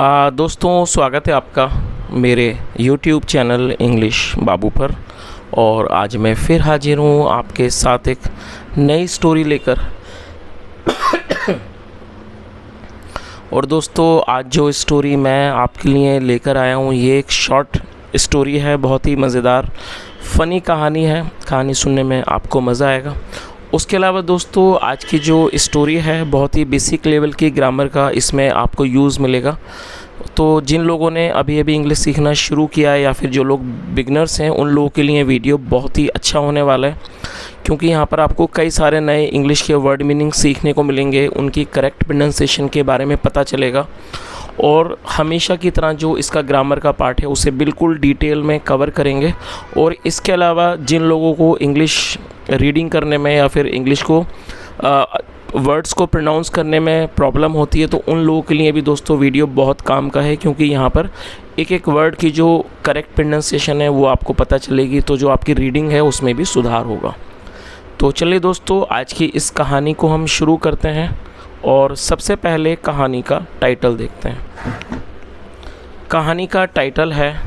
दोस्तों, स्वागत है आपका मेरे YouTube चैनल इंग्लिश बाबू पर। और आज मैं फिर हाजिर हूँ आपके साथ एक नई स्टोरी लेकर। और दोस्तों, आज जो स्टोरी मैं आपके लिए लेकर आया हूँ ये एक शॉर्ट स्टोरी है, बहुत ही मज़ेदार फ़नी कहानी है। कहानी सुनने में आपको मज़ा आएगा। उसके अलावा दोस्तों, आज की जो स्टोरी है बहुत ही बेसिक लेवल की ग्रामर का इसमें आपको यूज़ मिलेगा। तो जिन लोगों ने अभी इंग्लिश सीखना शुरू किया है या फिर जो लोग बिगनर्स हैं उन लोगों के लिए वीडियो बहुत ही अच्छा होने वाला है, क्योंकि यहाँ पर आपको कई सारे नए इंग्लिश के वर्ड मीनिंग सीखने को मिलेंगे, उनकी करेक्ट प्रोनाउंसिएशन के बारे में पता चलेगा। और हमेशा की तरह जो इसका ग्रामर का पार्ट है उसे बिल्कुल डिटेल में कवर करेंगे। और इसके अलावा जिन लोगों को इंग्लिश रीडिंग करने में या फिर इंग्लिश को वर्ड्स को प्रोनाउंस करने में प्रॉब्लम होती है तो उन लोगों के लिए भी दोस्तों वीडियो बहुत काम का है, क्योंकि यहाँ पर एक एक वर्ड की जो करेक्ट प्रोनाउंसिएशन है वो आपको पता चलेगी, तो जो आपकी रीडिंग है उसमें भी सुधार होगा। तो चलिए दोस्तों, आज की इस कहानी को हम शुरू करते हैं। और सबसे पहले कहानी का टाइटल देखते हैं। कहानी का टाइटल है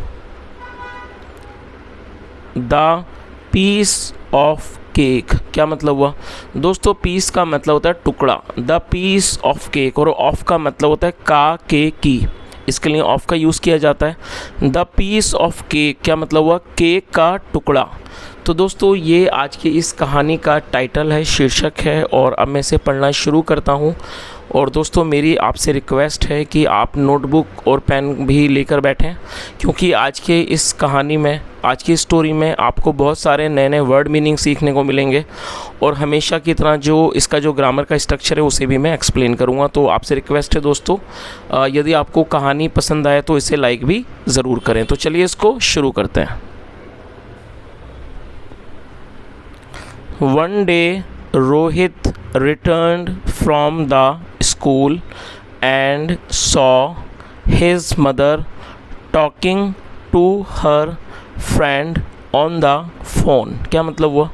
द पीस ऑफ केक। क्या मतलब हुआ दोस्तों? पीस का मतलब होता है टुकड़ा, द पीस ऑफ केक, और ऑफ का मतलब होता है का, के, की। इसके लिए ऑफ का यूज़ किया जाता है। द पीस ऑफ केक क्या मतलब हुआ? केक का टुकड़ा। तो दोस्तों, ये आज की इस कहानी का टाइटल है, शीर्षक है। और अब मैं इसे पढ़ना शुरू करता हूँ। और दोस्तों, मेरी आपसे रिक्वेस्ट है कि आप नोटबुक और पेन भी लेकर बैठें, क्योंकि आज के इस कहानी में, आज की स्टोरी में आपको बहुत सारे नए नए वर्ड मीनिंग सीखने को मिलेंगे। और हमेशा की तरह जो इसका जो ग्रामर का स्ट्रक्चर है उसे भी मैं एक्सप्लेन करूँगा। तो आपसे रिक्वेस्ट है दोस्तों, यदि आपको कहानी पसंद आए तो इसे लाइक भी ज़रूर करें। तो चलिए इसको शुरू करते हैं। One day, Rohit returned from the school and saw his mother talking to her friend on the phone। क्या मतलब हुआ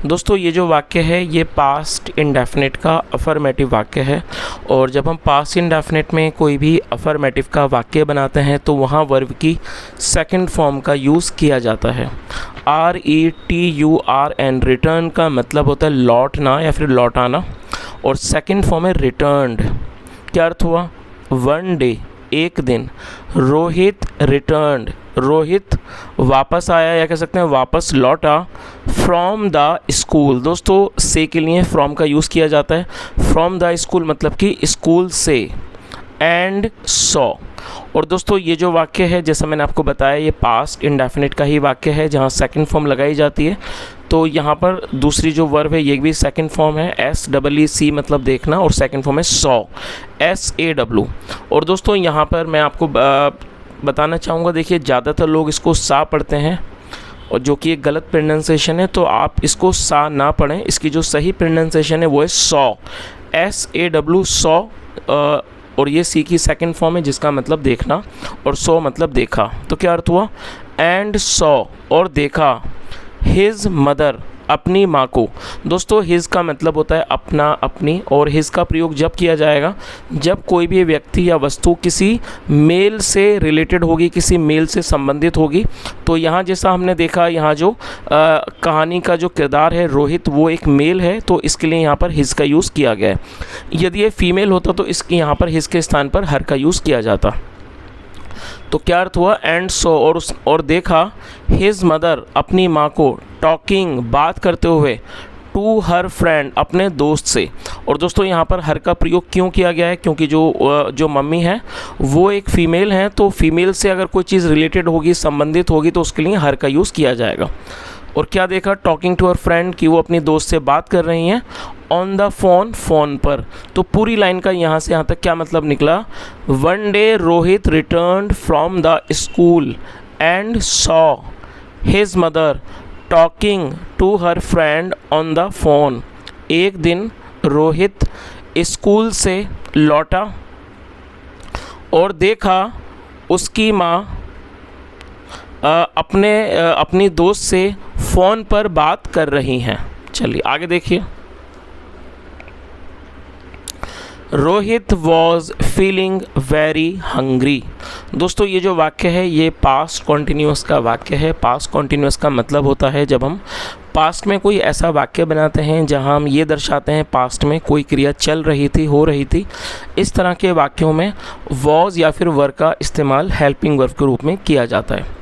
दोस्तों? ये जो वाक्य है ये पास्ट इंडेफिनिट का अफर्मेटिव वाक्य है। और जब हम पास्ट इंडेफिनिट में कोई भी अफर्मेटिव का वाक्य बनाते हैं तो वहाँ वर्ब की सेकंड फॉर्म का यूज़ किया जाता है। RETURN, रिटर्न का मतलब होता है लौटना या फिर लौटाना, और सेकंड फॉर्म है रिटर्न्ड। क्या अर्थ हुआ? वन डे, एक दिन। रोहित रिटर्न्ड, रोहित वापस आया या कह सकते हैं वापस लौटा। फ्रॉम द स्कूल, दोस्तों से के लिए फ्रॉम का यूज़ किया जाता है। फ्रॉम द स्कूल मतलब कि स्कूल से। एंड सॉ, और दोस्तों ये जो वाक्य है जैसा मैंने आपको बताया ये पास्ट इंडेफिनिट का ही वाक्य है जहाँ सेकंड फॉर्म लगाई जाती है। तो यहाँ पर दूसरी जो वर्ब है ये भी सेकंड फॉर्म है, SEEC मतलब देखना, और सेकंड फॉर्म है सॉ, SAW। और दोस्तों यहाँ पर मैं आपको बताना चाहूँगा, देखिए ज़्यादातर लोग इसको सा पढ़ते हैं और जो कि एक गलत प्रोनाउंसिएशन है, तो आप इसको सा ना पढ़ें। इसकी जो सही प्रोनाउंसिएशन है वो है सॉ, SAW, सॉ। और ये सी की सेकंड फॉर्म है जिसका मतलब देखना, और सॉ मतलब देखा। तो क्या अर्थ हुआ? एंड सॉ, और देखा, हिज मदर, अपनी माँ को। दोस्तों हिज का मतलब होता है अपना, अपनी, और हिज का प्रयोग जब किया जाएगा जब कोई भी व्यक्ति या वस्तु किसी मेल से रिलेटेड होगी, किसी मेल से संबंधित होगी। तो यहाँ जैसा हमने देखा, यहाँ जो कहानी का जो किरदार है रोहित वो एक मेल है, तो इसके लिए यहाँ पर हिज का यूज़ किया गया है। यदि ये फीमेल होता तो इसके यहाँ पर हिज के स्थान पर हर का यूज़ किया जाता। तो क्या अर्थ हुआ? एंड सो, और देखा, हिज मदर, अपनी माँ को, टॉकिंग, बात करते हुए, टू हर फ्रेंड, अपने दोस्त से। और दोस्तों यहाँ पर हर का प्रयोग क्यों किया गया है? क्योंकि जो मम्मी है वो एक फ़ीमेल है, तो फीमेल से अगर कोई चीज़ रिलेटेड होगी, संबंधित होगी, तो उसके लिए हर का यूज़ किया जाएगा। और क्या देखा? टॉकिंग टू हर फ्रेंड, कि वो अपनी दोस्त से बात कर रही हैं। ऑन द फोन, फ़ोन पर। तो पूरी लाइन का यहाँ से यहाँ तक क्या मतलब निकला? One day Rohit returned from the school and saw his mother talking to her friend on the phone. एक दिन रोहित स्कूल से लौटा और देखा उसकी माँ अपनी दोस्त से फ़ोन पर बात कर रही हैं। चलिए आगे देखिए। Rohit was feeling very hungry. दोस्तों ये जो वाक्य है ये पास्ट कॉन्टिन्यूस का वाक्य है। पास्ट कॉन्टिन्यूस का मतलब होता है जब हम पास्ट में कोई ऐसा वाक्य बनाते हैं जहां हम ये दर्शाते हैं पास्ट में कोई क्रिया चल रही थी, हो रही थी। इस तरह के वाक्यों में वॉज या फिर वर का इस्तेमाल हेल्पिंग वर्ब के रूप में किया जाता है।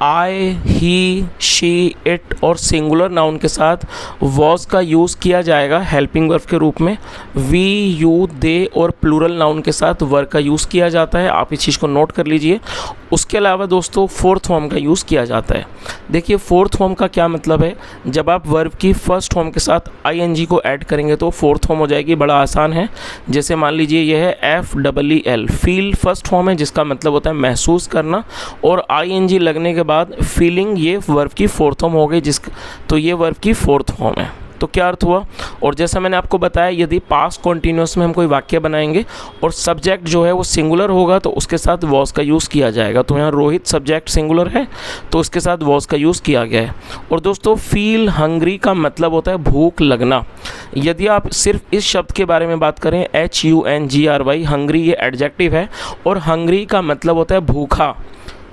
आई, ही, शी, इट और सिंगुलर नाउन के साथ वॉज का यूज़ किया जाएगा हेल्पिंग वर्ब के रूप में। वी, यू, दे और प्लूरल नाउन के साथ वर का यूज़ किया जाता है। आप इस चीज़ को नोट कर लीजिए। उसके अलावा दोस्तों फोर्थ फॉर्म का यूज़ किया जाता है। देखिए फोर्थ फॉर्म का क्या मतलब है, जब आप वर्ब की फर्स्ट फॉर्म के साथ आईएनजी को ऐड करेंगे तो फोर्थ फॉर्म हो जाएगी। बड़ा आसान है। जैसे मान लीजिए यह है FEEL, फील फर्स्ट फॉर्म है जिसका मतलब होता है महसूस करना, और आईएनजी लगने के बाद फीलिंग ये वर्ब की फोर्थ फॉर्म हो गई तो ये वर्ब की फोर्थ फॉर्म है। तो क्या अर्थ हुआ। और जैसा मैंने आपको बताया यदि पास्ट कॉन्टिन्यूस में हम कोई वाक्य बनाएंगे और सब्जेक्ट जो है वो सिंगुलर होगा तो उसके साथ वॉज का यूज़ किया जाएगा। तो यहाँ रोहित सब्जेक्ट सिंगुलर है तो उसके साथ वॉज का यूज़ किया गया है। और दोस्तों फील हंग्री का मतलब होता है भूख लगना। यदि आप सिर्फ इस शब्द के बारे में बात करें HUNGRY, हंग्री ये एडजेक्टिव है और हंग्री का मतलब होता है भूखा।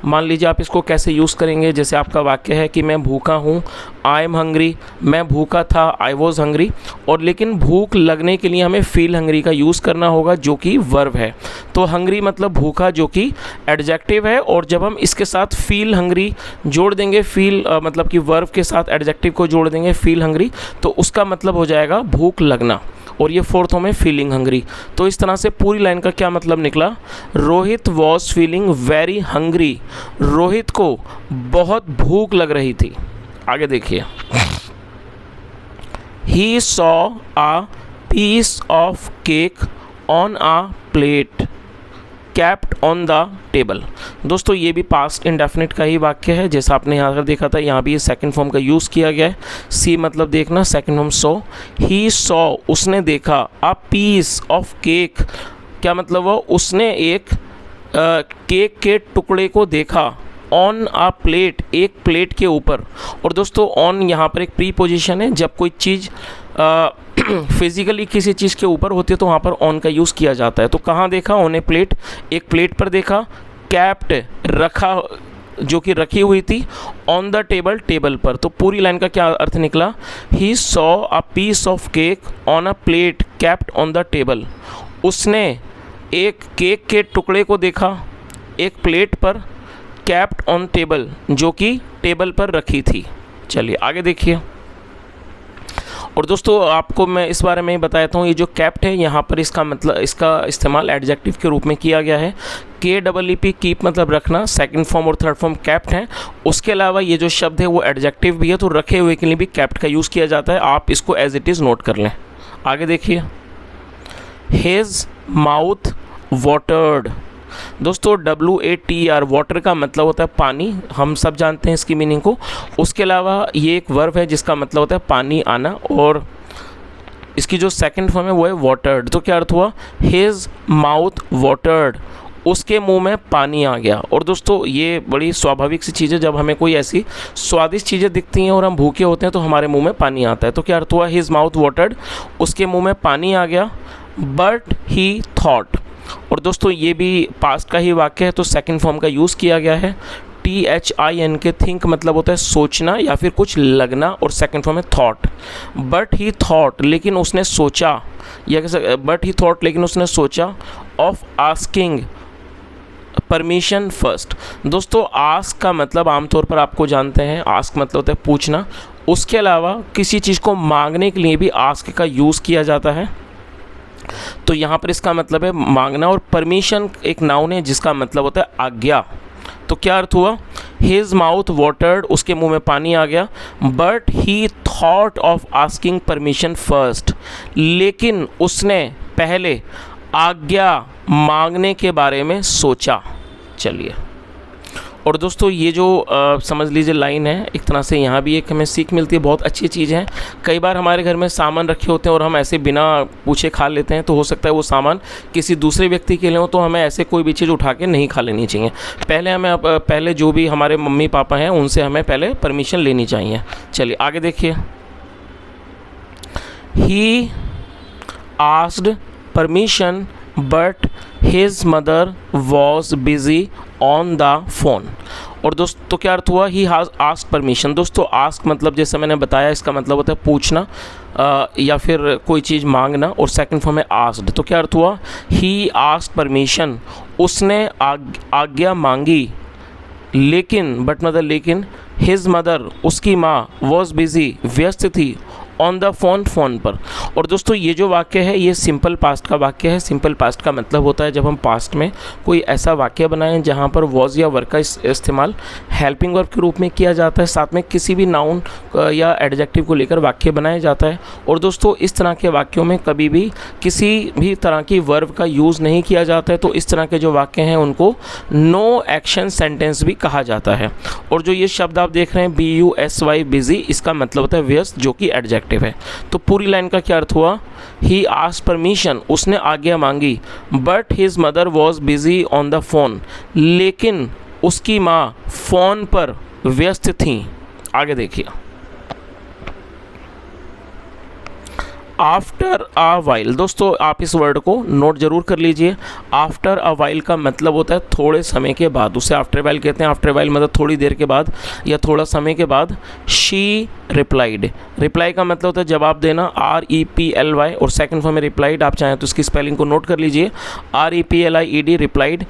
मान लीजिए आप इसको कैसे यूज़ करेंगे, जैसे आपका वाक्य है कि मैं भूखा हूँ, आई एम हंग्री, मैं भूखा था, आई वॉज हंग्री। और लेकिन भूख लगने के लिए हमें फील हंग्री का यूज़ करना होगा जो कि वर्ब है। तो हंग्री मतलब भूखा जो कि एडजेक्टिव है, और जब हम इसके साथ फील हंग्री जोड़ देंगे, फील मतलब कि वर्ब के साथ एडजेक्टिव को जोड़ देंगे फील हंग्री, तो उसका मतलब हो जाएगा भूख लगना, और ये फोर्थ फॉर्म है फीलिंग हंग्री। तो इस तरह से पूरी लाइन का क्या मतलब निकला, Rohit was feeling very hungry, Rohit को बहुत भूख लग रही थी। आगे देखिए, he saw a piece of cake on a plate kept on the table. दोस्तों ये भी पास्ट इंडेफिनिट का ही वाक्य है, जैसा आपने यहाँ पर देखा था। यहाँ भी ये सेकंड फॉर्म का यूज़ किया गया है। सी मतलब देखना, second form saw. He saw उसने देखा, अ पीस ऑफ केक क्या मतलब हुआ, उसने एक केक के टुकड़े को देखा, ऑन आ प्लेट एक प्लेट के ऊपर। और दोस्तों ऑन यहाँ पर एक प्री पोजिशन है, जब कोई चीज़ फिजिकली किसी चीज़ के ऊपर होती है तो वहाँ पर ऑन का यूज़ किया जाता है। तो कहाँ देखा, ऑन ए प्लेट, एक प्लेट पर देखा, कैप्ट रखा जो कि रखी हुई थी, ऑन द टेबल टेबल पर। तो पूरी लाइन का क्या अर्थ निकला, he saw a piece of cake on a plate kept on the table. उसने एक केक के टुकड़े को देखा एक प्लेट पर, कैप्ट ऑन टेबल जो कि टेबल पर रखी थी। चलिए आगे देखिए। और दोस्तों आपको मैं इस बारे में बताता हूँ, ये जो कैप्ट है यहाँ पर इसका मतलब इसका इस्तेमाल एडजेक्टिव के रूप में किया गया है। KEEP कीप मतलब रखना, सेकंड फॉर्म और थर्ड फॉर्म कैप्ट है। उसके अलावा ये जो शब्द है वो एडजेक्टिव भी है, तो रखे हुए के लिए भी कैप्ट का यूज़ किया जाता है। आप इसको एज इट इज़ नोट कर लें। आगे देखिए, हिज माउथ वाटर्ड। दोस्तों WATR वाटर का मतलब होता है पानी, हम सब जानते हैं इसकी मीनिंग को। उसके अलावा ये एक वर्ब है जिसका मतलब होता है पानी आना, और इसकी जो सेकंड फॉर्म है वो है वाटर्ड। तो क्या अर्थ हुआ, हिज माउथ वाटर्ड, उसके मुंह में पानी आ गया। और दोस्तों ये बड़ी स्वाभाविक सी चीज़ है, जब हमें कोई ऐसी स्वादिष्ट चीज़ें दिखती हैं और हम भूखे होते हैं तो हमारे मुंह में पानी आता है। तो क्या अर्थ हुआ, हिज माउथ वाटर्ड, उसके मुंह में पानी आ गया। बट ही थॉट, और दोस्तों ये भी पास्ट का ही वाक्य है तो सेकंड फॉर्म का यूज़ किया गया है। THINK थिंक मतलब होता है सोचना या फिर कुछ लगना, और सेकंड फॉर्म है थॉट। बट ही थॉट लेकिन उसने सोचा, या बट ही थॉट लेकिन उसने सोचा, ऑफ आस्किंग परमिशन फर्स्ट। दोस्तों आस्क का मतलब आमतौर पर आपको जानते हैं, आस्क मतलब होता है पूछना। उसके अलावा किसी चीज़ को मांगने के लिए भी आस्क का यूज़ किया जाता है। तो यहाँ पर इसका मतलब है मांगना, और परमिशन एक नाउन है जिसका मतलब होता है आज्ञा। तो क्या अर्थ हुआ, हिज माउथ वाटर्ड, उसके मुंह में पानी आ गया। But he thought of asking permission first, लेकिन उसने पहले आज्ञा मांगने के बारे में सोचा। चलिए, और दोस्तों ये जो समझ लीजिए लाइन है, एक तरह से यहाँ भी एक हमें सीख मिलती है, बहुत अच्छी चीज़ है। कई बार हमारे घर में सामान रखे होते हैं और हम ऐसे बिना पूछे खा लेते हैं, तो हो सकता है वो सामान किसी दूसरे व्यक्ति के लिए हो, तो हमें ऐसे कोई भी चीज़ उठा के नहीं खा लेनी चाहिए। पहले जो भी हमारे मम्मी पापा हैं उनसे हमें पहले परमिशन लेनी चाहिए। चलिए आगे देखिए, he asked permission but his mother was busy on the phone. और दोस्तों तो क्या अर्थ हुआ, ही हैज़ आस्क परमिशन। दोस्तों आस्क मतलब जैसे मैंने बताया इसका मतलब होता है पूछना या फिर कोई चीज़ मांगना, और सेकंड फॉर्म है आस्क्ड। तो क्या अर्थ हुआ, ही आस्क्ड परमिशन, उसने आज्ञा मांगी, लेकिन बट मतलब लेकिन हिज मदर उसकी माँ वॉज बिजी व्यस्त थी ऑन द फ़ोन पर। और दोस्तों ये जो वाक्य है ये सिंपल पास्ट का वाक्य है। सिंपल पास्ट का मतलब होता है जब हम पास्ट में कोई ऐसा वाक्य बनाएं जहाँ पर वॉज या वर्क का इस्तेमाल हेल्पिंग वर्ब के रूप में किया जाता है, साथ में किसी भी नाउन या एडजेक्टिव को लेकर वाक्य बनाया जाता है। और दोस्तों इस तरह के वाक्यों में कभी भी किसी भी तरह की वर्ब का यूज़ नहीं किया जाता है, तो इस तरह के जो वाक्य हैं उनको नो एक्शन सेंटेंस भी कहा जाता है। और जो ये शब्द आप देख रहे हैं BUSY बिजी, इसका मतलब होता है व्यस्त, जो कि एडजेक्टिव है। तो पूरी लाइन का क्या अर्थ हुआ, ही आस्क्ड परमिशन, उसने आज्ञा मांगी, but his mother was busy on the phone, लेकिन उसकी माँ फोन पर व्यस्त थी। आगे देखिए, आफ्टर अ वाइल। दोस्तों आप इस वर्ड को नोट जरूर कर लीजिए। आफ्टर अ वाइल का मतलब होता है थोड़े समय के बाद, उसे आफ्टर वाइल कहते हैं। आफ्टर वाइल मतलब थोड़ी देर के बाद या थोड़ा समय के बाद। शी रिप्लाइड, रिप्लाई का मतलब होता है जवाब देना, REPLY, और सेकंड फॉर्म में रिप्लाइड। आप चाहें तो इसकी स्पेलिंग को नोट कर लीजिए, REPLIED, replied.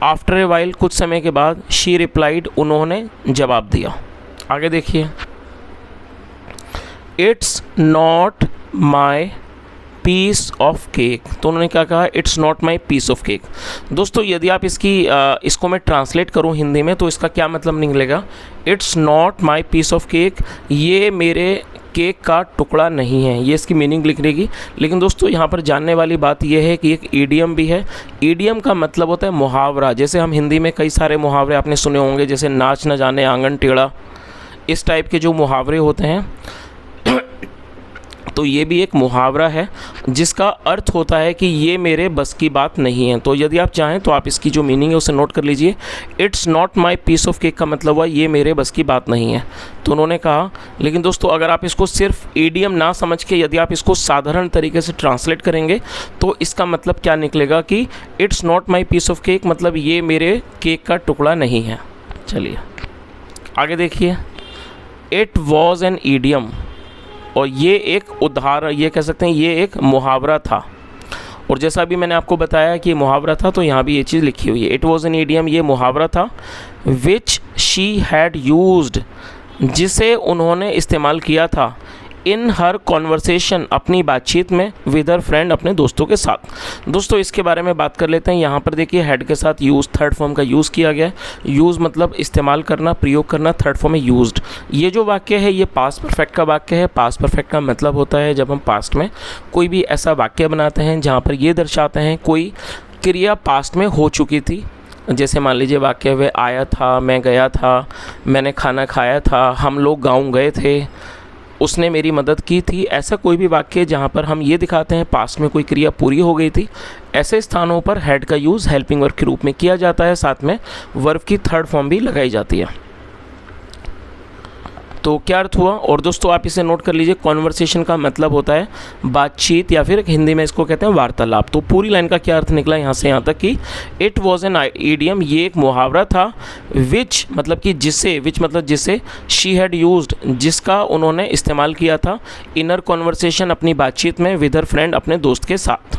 After a while कुछ समय के बाद, शी रिप्लाइड, उन्होंने जवाब दिया। आगे देखिए, it's not my piece of cake. तो उन्होंने क्या कहा, it's not my piece of cake. दोस्तों यदि आप इसको मैं ट्रांसलेट करूं हिंदी में तो इसका क्या मतलब निकलेगा, it's not my piece of cake, ये मेरे केक का टुकड़ा नहीं है, ये इसकी मीनिंग लिख देगी। लेकिन दोस्तों यहाँ पर जानने वाली बात यह है कि एक ईडियम भी है। ईडियम का मतलब होता है मुहावरा। जैसे हम हिंदी में कई सारे मुहावरे आपने सुने होंगे, जैसे नाच न जाने आंगन टेढ़ा, इस टाइप के जो मुहावरे होते हैं, तो ये भी एक मुहावरा है जिसका अर्थ होता है कि ये मेरे बस की बात नहीं है। तो यदि आप चाहें तो आप इसकी जो मीनिंग है उसे नोट कर लीजिए। It's not my piece of cake का मतलब हुआ ये मेरे बस की बात नहीं है, तो उन्होंने कहा। लेकिन दोस्तों अगर आप इसको सिर्फ ईडियम ना समझ के यदि आप इसको साधारण तरीके से ट्रांसलेट करेंगे तो इसका मतलब क्या निकलेगा कि it's not my piece of cake मतलब ये मेरे केक का टुकड़ा नहीं है। चलिए आगे देखिए, इट वॉज एन ईडियम, और ये एक उदाहरण, ये कह सकते हैं ये एक मुहावरा था। और जैसा भी मैंने आपको बताया कि मुहावरा था, तो यहाँ भी ये चीज़ लिखी हुई है, इट वॉज एन ईडियम, ये मुहावरा था। विच शी हैड यूज्ड, जिसे उन्होंने इस्तेमाल किया था। इन हर कॉन्वर्सेशन, अपनी बातचीत में। विद हर फ्रेंड, अपने दोस्तों के साथ। दोस्तों इसके बारे में बात कर लेते हैं। यहाँ पर देखिए हैड के साथ यूज़, थर्ड फॉर्म का यूज़ किया गया है। यूज़ मतलब इस्तेमाल करना, प्रयोग करना, थर्ड फॉर्म में यूज्ड। ये जो वाक्य है ये पास्ट परफेक्ट का वाक्य है। पास्ट परफेक्ट का मतलब होता है जब हम पास्ट में कोई भी ऐसा वाक्य बनाते हैं जहाँ पर ये दर्शाते हैं कोई क्रिया पास्ट में हो चुकी थी। जैसे मान लीजिए वाक्य वे आया था, मैं गया था, मैंने खाना खाया था, हम लोग गाँव गए थे, उसने मेरी मदद की थी। ऐसा कोई भी वाक्य जहाँ पर हम ये दिखाते हैं पास्ट में कोई क्रिया पूरी हो गई थी, ऐसे स्थानों पर हैड का यूज़ हेल्पिंग वर्ब के रूप में किया जाता है। साथ में वर्ब की थर्ड फॉर्म भी लगाई जाती है। तो क्या अर्थ हुआ, और दोस्तों आप इसे नोट कर लीजिए, कॉन्वर्सेशन का मतलब होता है बातचीत या फिर हिंदी में इसको कहते हैं वार्तालाप। तो पूरी लाइन का क्या अर्थ निकला यहाँ से यहाँ तक कि इट वॉज एन ईडियम, ये एक मुहावरा था। विच मतलब कि जिसे, विच मतलब जिसे, शी हैड यूज्ड जिसका उन्होंने इस्तेमाल किया था। इनर कॉन्वर्सेशन अपनी बातचीत में, विद हर फ्रेंड अपने दोस्त के साथ।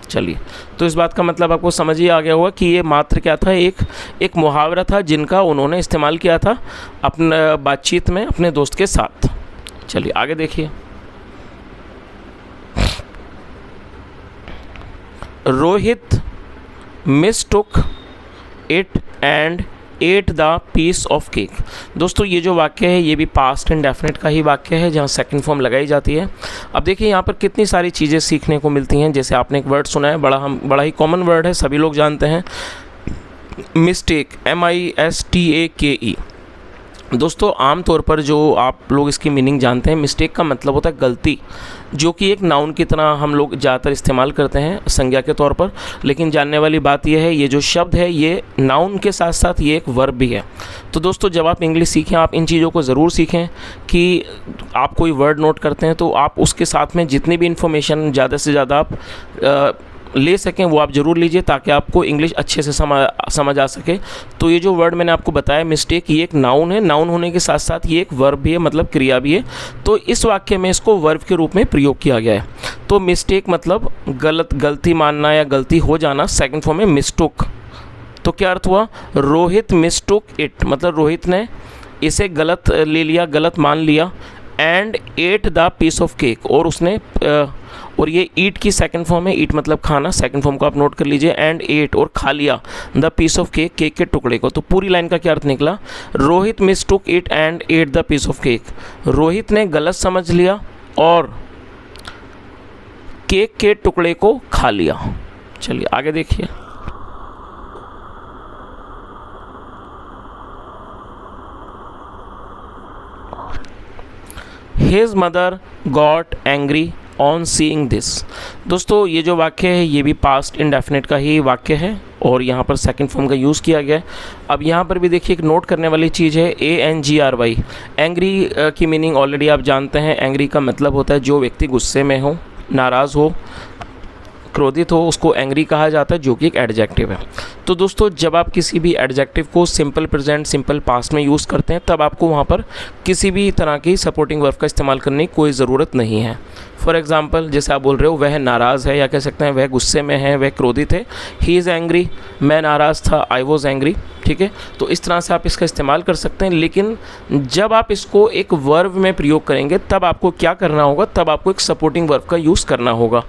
चलिए तो इस बात का मतलब आपको समझ ही आ गया होगा कि ये मात्र क्या था, एक मुहावरा था जिनका उन्होंने इस्तेमाल किया था अपने बातचीत में अपने दोस्त के साथ। चलिए आगे देखिए, Rohit mistook it and ate the piece of cake. दोस्तों ये जो वाक्य है ये भी पास्ट एंड डेफिनेट का ही वाक्य है जहाँ सेकंड फॉर्म लगाई जाती है। अब देखिए यहाँ पर कितनी सारी चीज़ें सीखने को मिलती हैं। जैसे आपने एक वर्ड सुना है, बड़ा ही कॉमन वर्ड है, सभी लोग जानते हैं, मिस्टेक, MISTAKE। दोस्तों आमतौर पर जो आप लोग इसकी मीनिंग जानते हैं, मिस्टेक का मतलब होता है गलती, जो कि एक नाउन की तरह हम लोग ज़्यादातर इस्तेमाल करते हैं संज्ञा के तौर पर। लेकिन जानने वाली बात यह है, ये जो शब्द है ये नाउन के साथ साथ ये एक वर्ब भी है। तो दोस्तों जब आप इंग्लिश सीखें आप इन चीज़ों को ज़रूर सीखें कि आप कोई वर्ड नोट करते हैं तो आप उसके साथ में जितनी भी इन्फॉर्मेशन ज़्यादा से ज़्यादा आप ले सकें वो आप ज़रूर लीजिए, ताकि आपको इंग्लिश अच्छे से समझ आ सके। तो ये जो वर्ड मैंने आपको बताया मिस्टेक, ये एक नाउन है, नाउन होने के साथ साथ ये एक वर्ब भी है, मतलब क्रिया भी है। तो इस वाक्य में इसको वर्ब के रूप में प्रयोग किया गया है। तो मिस्टेक मतलब गलती मानना या गलती हो जाना। सेकंड फॉर्म में मिस्टूक। तो क्या अर्थ हुआ? रोहित मिस्टूक इट, मतलब रोहित ने इसे गलत ले लिया, गलत मान लिया। And ate the piece of cake, और उसने और ये ईट की सेकंड फॉर्म है, ईट मतलब खाना, सेकंड फॉर्म को आप नोट कर लीजिए। एंड एट, और खा लिया, the piece of cake, cake के टुकड़े को। तो पूरी लाइन का क्या अर्थ निकला? Rohit mistook it and ate the piece of cake. Rohit ने गलत समझ लिया और केक के टुकड़े को खा लिया। चलिए आगे देखिए। His mother got angry on seeing this। दोस्तों ये जो वाक्य है ये भी पास्ट इंडेफिनिट का ही वाक्य है और यहाँ पर सेकंड फॉर्म का यूज़ किया गया है। अब यहाँ पर भी देखिए एक नोट करने वाली चीज़ है, ANGRY। एंग्री की मीनिंग ऑलरेडी आप जानते हैं। एंग्री का मतलब होता है जो व्यक्ति गुस्से में हो, नाराज़ हो, क्रोधित हो, उसको एंग्री कहा जाता है, जो कि एक एडजेक्टिव है। तो दोस्तों जब आप किसी भी एडजेक्टिव को सिंपल प्रेजेंट, सिंपल पास्ट में यूज़ करते हैं, तब आपको वहाँ पर किसी भी तरह की सपोर्टिंग वर्ब का इस्तेमाल करने की कोई ज़रूरत नहीं है। फॉर एग्जाम्पल जैसे आप बोल रहे हो वह नाराज़ है, या कह सकते हैं वह गुस्से में है, वह क्रोधित है। ही इज़ एंग्री, मैं नाराज़ था, आई वॉज एंग्री। ठीक है, तो इस तरह से आप इसका इस्तेमाल कर सकते हैं। लेकिन जब आप इसको एक वर्ब में प्रयोग करेंगे तब आपको क्या करना होगा? तब आपको एक सपोर्टिंग वर्ब का यूज़ करना होगा।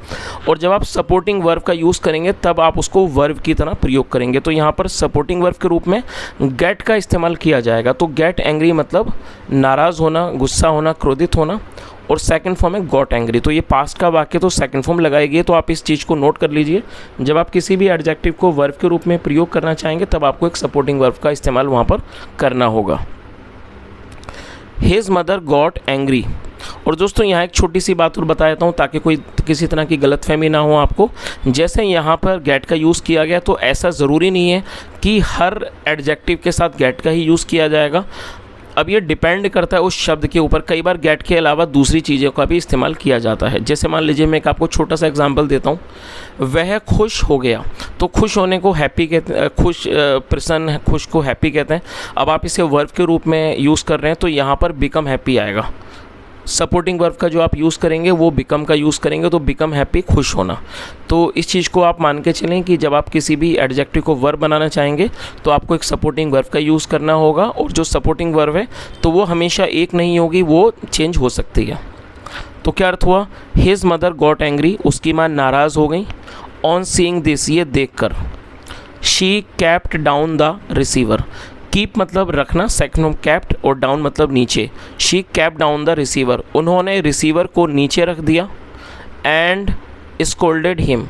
और जब आप सपोर्टिंग वर्ब का यूज़ करेंगे तब आप उसको वर्ब की तरह प्रयोग करेंगे। तो यहाँ पर सपोर्टिंग वर्ब के रूप में गेट का इस्तेमाल किया जाएगा। तो गेट एंग्री मतलब नाराज़ होना, गुस्सा होना, क्रोधित होना। और सेकंड फॉर्म है गॉट एंग्री। तो ये पास्ट का वाक्य तो सेकंड फॉर्म लगाएगी। तो आप इस चीज़ को नोट कर लीजिए, जब आप किसी भी एडजेक्टिव को वर्ब के रूप में प्रयोग करना चाहेंगे तब आपको एक सपोर्टिंग वर्ब का इस्तेमाल वहाँ पर करना होगा। His mother got angry. और दोस्तों यहाँ एक छोटी सी बात और बता देता हूँ ताकि कोई किसी तरह की गलतफहमी ना हो आपको। जैसे यहाँ पर गेट का यूज़ किया गया तो ऐसा ज़रूरी नहीं है कि हर एडजेक्टिव के साथ गेट का ही यूज़ किया जाएगा। अब ये डिपेंड करता है उस शब्द के ऊपर। कई बार गेट के अलावा दूसरी चीज़ों का भी इस्तेमाल किया जाता है। जैसे मान लीजिए मैं एक आपको छोटा सा एग्जांपल देता हूँ, वह खुश हो गया। तो खुश होने को हैप्पी कहते हैं, खुश प्रसन्न, खुश को हैप्पी कहते हैं। अब आप इसे वर्ब के रूप में यूज़ कर रहे हैं तो यहाँ पर बिकम हैप्पी आएगा। सपोर्टिंग वर्ब का जो आप यूज़ करेंगे वो बिकम का यूज़ करेंगे, तो बिकम हैप्पी, खुश होना। तो इस चीज़ को आप मान के चलें कि जब आप किसी भी एडजेक्टिव को वर्ब बनाना चाहेंगे तो आपको एक सपोर्टिंग वर्ब का यूज़ करना होगा। और जो सपोर्टिंग वर्ब है तो वो हमेशा एक नहीं होगी, वो चेंज हो सकती है। तो क्या अर्थ हुआ? हिज मदर गॉट एंग्री, उसकी माँ नाराज़ हो गई। ऑन सीइंग दिस, ये देख कर। She kept down the receiver. Keep मतलब रखना, सेकंड फॉर्म कैप्ट, और डाउन मतलब नीचे। She cap down the receiver, उन्होंने रिसीवर को नीचे रख दिया। And scolded him,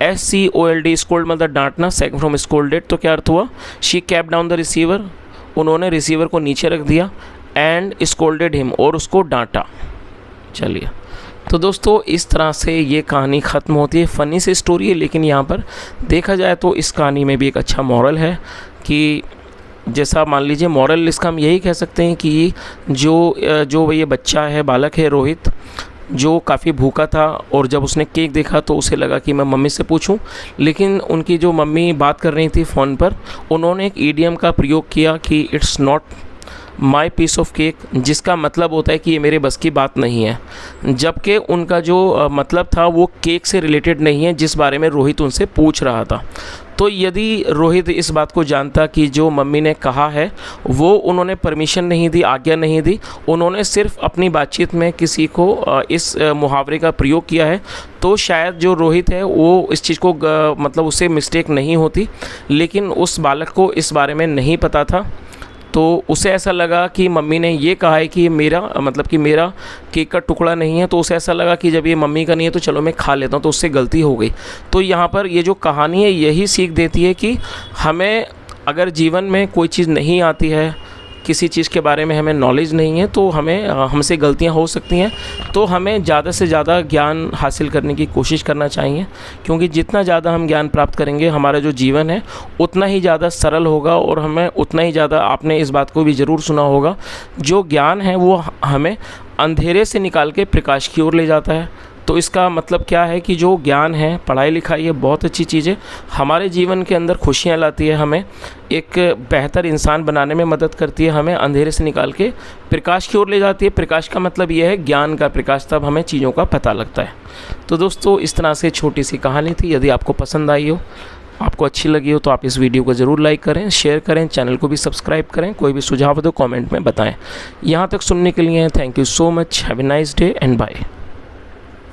SCOLD, scold मतलब डांटना, सेकंड फॉर्म स्कोल्डेड। तो क्या अर्थ हुआ? She cap down the receiver, उन्होंने रिसीवर को नीचे रख दिया। एंड स्कोल्डेड हिम, और उसको डांटा। चलिए, तो दोस्तों इस तरह से ये कहानी ख़त्म होती है। फ़नी सी स्टोरी है, लेकिन यहाँ पर देखा जाए तो इस कहानी में भी एक अच्छा मॉरल है कि जैसा मान लीजिए मॉरल इसका हम यही कह सकते हैं कि जो ये बच्चा है, बालक है रोहित, जो काफ़ी भूखा था और जब उसने केक देखा तो उसे लगा कि मैं मम्मी से पूछूं। लेकिन उनकी जो मम्मी बात कर रही थी फ़ोन पर, उन्होंने एक ईडियम का प्रयोग किया कि it's not my piece of cake, जिसका मतलब होता है कि ये मेरे बस की बात नहीं है। जबकि उनका जो मतलब था वो केक से रिलेटेड नहीं है जिस बारे में रोहित उनसे पूछ रहा था। तो यदि रोहित इस बात को जानता कि जो मम्मी ने कहा है वो उन्होंने परमिशन नहीं दी, आज्ञा नहीं दी, उन्होंने सिर्फ अपनी बातचीत में किसी को इस मुहावरे का प्रयोग किया है, तो शायद जो रोहित है वो इस चीज़ को मतलब उसे मिस्टेक नहीं होती। लेकिन उस बालक को इस बारे में नहीं पता था, तो उसे ऐसा लगा कि मम्मी ने ये कहा है कि मेरा मतलब कि मेरा केक का टुकड़ा नहीं है। तो उसे ऐसा लगा कि जब ये मम्मी का नहीं है तो चलो मैं खा लेता हूँ, तो उससे गलती हो गई। तो यहाँ पर ये जो कहानी है यही सीख देती है कि हमें अगर जीवन में कोई चीज़ नहीं आती है, किसी चीज़ के बारे में हमें नॉलेज नहीं है, तो हमसे गलतियां हो सकती हैं। तो हमें ज़्यादा से ज़्यादा ज्ञान हासिल करने की कोशिश करना चाहिए, क्योंकि जितना ज़्यादा हम ज्ञान प्राप्त करेंगे हमारा जो जीवन है उतना ही ज़्यादा सरल होगा और हमें उतना ही ज़्यादा, आपने इस बात को भी ज़रूर सुना होगा, जो ज्ञान है वो हमें अंधेरे से निकाल के प्रकाश की ओर ले जाता है। तो इसका मतलब क्या है कि जो ज्ञान है, पढ़ाई लिखाई है, बहुत अच्छी चीज़ है, हमारे जीवन के अंदर खुशियाँ लाती है, हमें एक बेहतर इंसान बनाने में मदद करती है, हमें अंधेरे से निकाल के प्रकाश की ओर ले जाती है। प्रकाश का मतलब ये है ज्ञान का प्रकाश, तब हमें चीज़ों का पता लगता है। तो दोस्तों इस तरह से छोटी सी कहानी थी। यदि आपको पसंद आई हो, आपको अच्छी लगी हो, तो आप इस वीडियो को ज़रूर लाइक करें, शेयर करें, चैनल को भी सब्सक्राइब करें। कोई भी सुझाव हो तो कमेंट में बताएं। यहाँ तक सुनने के लिए thank you so much. Have a nice day and bye.